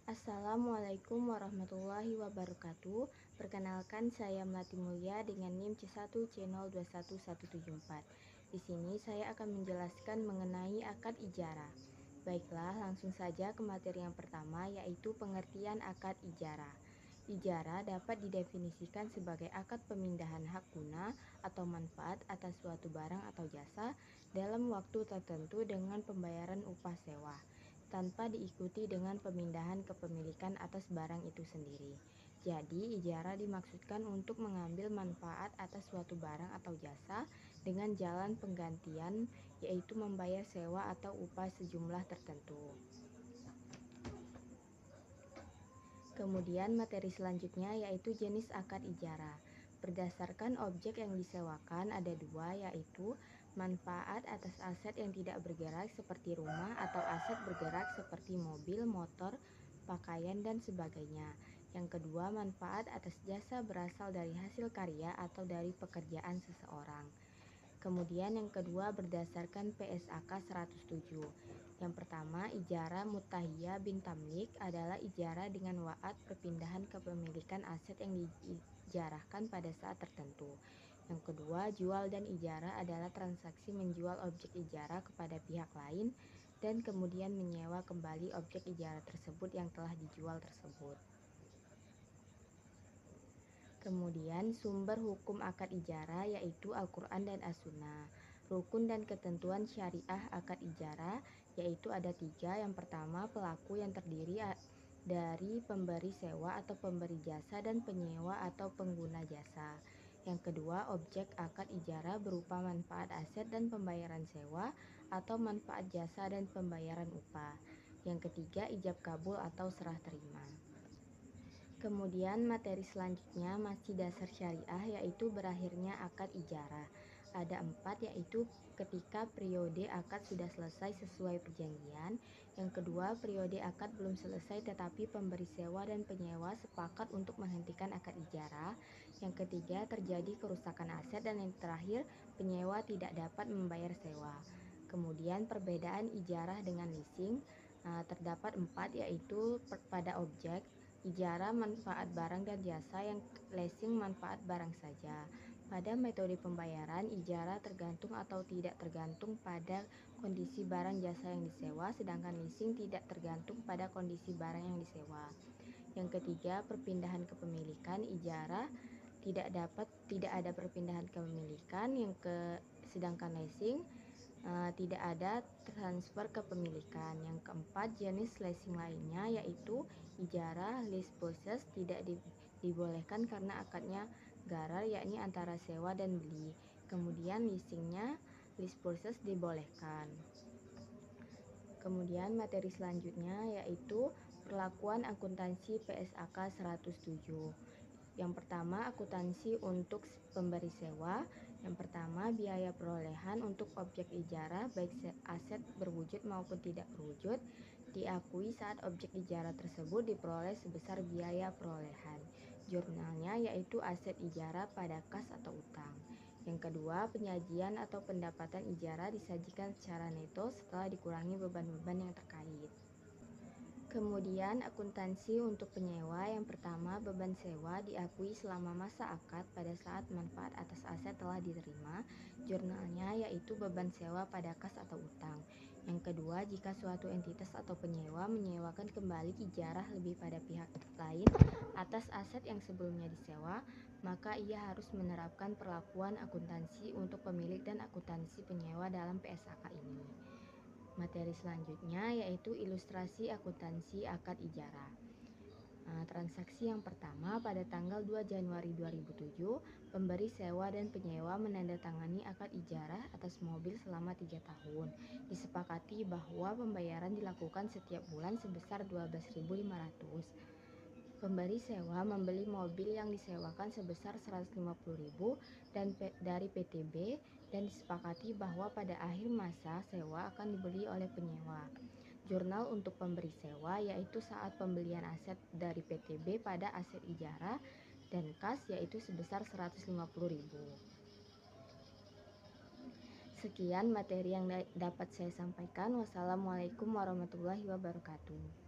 Assalamualaikum warahmatullahi wabarakatuh. Perkenalkan, saya Melati Mulia dengan NIM C1C021174. Di sini saya akan menjelaskan mengenai akad ijarah. Baiklah, langsung saja ke materi yang pertama, yaitu pengertian akad ijarah. Ijarah dapat didefinisikan sebagai akad pemindahan hak guna atau manfaat atas suatu barang atau jasa dalam waktu tertentu dengan pembayaran upah sewa, tanpa diikuti dengan pemindahan kepemilikan atas barang itu sendiri. Jadi, ijarah dimaksudkan untuk mengambil manfaat atas suatu barang atau jasa dengan jalan penggantian, yaitu membayar sewa atau upah sejumlah tertentu. Kemudian materi selanjutnya yaitu jenis akad ijarah. Berdasarkan objek yang disewakan ada dua, yaitu manfaat atas aset yang tidak bergerak seperti rumah atau aset bergerak seperti mobil, motor, pakaian, dan sebagainya. Yang kedua, manfaat atas jasa berasal dari hasil karya atau dari pekerjaan seseorang. Kemudian yang kedua berdasarkan PSAK 107. Yang pertama, ijarah mutahiyah bin tamlik adalah ijarah dengan wa'ad perpindahan kepemilikan aset yang diijarahkan pada saat tertentu. Yang kedua, jual dan ijarah adalah transaksi menjual objek ijarah kepada pihak lain dan kemudian menyewa kembali objek ijarah tersebut yang telah dijual tersebut. Kemudian sumber hukum akad ijarah yaitu Al-Quran dan As-Sunnah. Rukun dan ketentuan syariah akad ijarah yaitu ada tiga. Yang pertama, pelaku yang terdiri dari pemberi sewa atau pemberi jasa dan penyewa atau pengguna jasa. Yang kedua, objek akad ijarah berupa manfaat aset dan pembayaran sewa atau manfaat jasa dan pembayaran upah. Yang ketiga, ijab kabul atau serah terima. Kemudian materi selanjutnya masih dasar syariah yaitu berakhirnya akad ijarah. Ada 4, yaitu ketika periode akad sudah selesai sesuai perjanjian. Yang kedua, periode akad belum selesai tetapi pemberi sewa dan penyewa sepakat untuk menghentikan akad ijarah. Yang ketiga, terjadi kerusakan aset. Dan yang terakhir, penyewa tidak dapat membayar sewa. Kemudian perbedaan ijarah dengan leasing terdapat 4, yaitu pada objek, ijarah manfaat barang dan jasa, yang leasing manfaat barang saja. Pada metode pembayaran, ijarah tergantung atau tidak tergantung pada kondisi barang jasa yang disewa, sedangkan leasing tidak tergantung pada kondisi barang yang disewa. Yang ketiga, perpindahan kepemilikan. Ijarah tidak ada perpindahan kepemilikan. Sedangkan leasing tidak ada transfer kepemilikan. Yang keempat, jenis leasing lainnya yaitu ijarah lease purchase tidak dibolehkan karena akadnya gharar, yakni antara sewa dan beli. Kemudian leasingnya lease purchase dibolehkan. Kemudian materi selanjutnya yaitu perlakuan akuntansi PSAK 107. Yang pertama, akuntansi untuk pemberi sewa. Yang pertama, biaya perolehan untuk objek ijarah baik aset berwujud maupun tidak berwujud diakui saat objek ijarah tersebut diperoleh sebesar biaya perolehan. Jurnalnya yaitu aset ijarah pada kas atau utang. Yang kedua, penyajian atau pendapatan ijarah disajikan secara neto setelah dikurangi beban-beban yang terkait. Kemudian akuntansi untuk penyewa. Yang pertama, beban sewa diakui selama masa akad pada saat manfaat atas aset telah diterima. Jurnalnya yaitu beban sewa pada kas atau utang. Yang kedua, jika suatu entitas atau penyewa menyewakan kembali ijarah lebih pada pihak lain atas aset yang sebelumnya disewa, maka ia harus menerapkan perlakuan akuntansi untuk pemilik dan akuntansi penyewa dalam PSAK ini. Materi selanjutnya yaitu ilustrasi akuntansi akad ijarah. Transaksi yang pertama, pada tanggal 2 Januari 2007, pemberi sewa dan penyewa menandatangani akad ijarah atas mobil selama 3 tahun. Disepakati bahwa pembayaran dilakukan setiap bulan sebesar 12.500. Pemberi sewa membeli mobil yang disewakan sebesar 150.000 dari PTB dan disepakati bahwa pada akhir masa sewa akan dibeli oleh penyewa. Jurnal untuk pemberi sewa yaitu saat pembelian aset dari PTB pada aset ijarah dan kas yaitu sebesar 150.000. Sekian materi yang dapat saya sampaikan. Wassalamualaikum warahmatullahi wabarakatuh.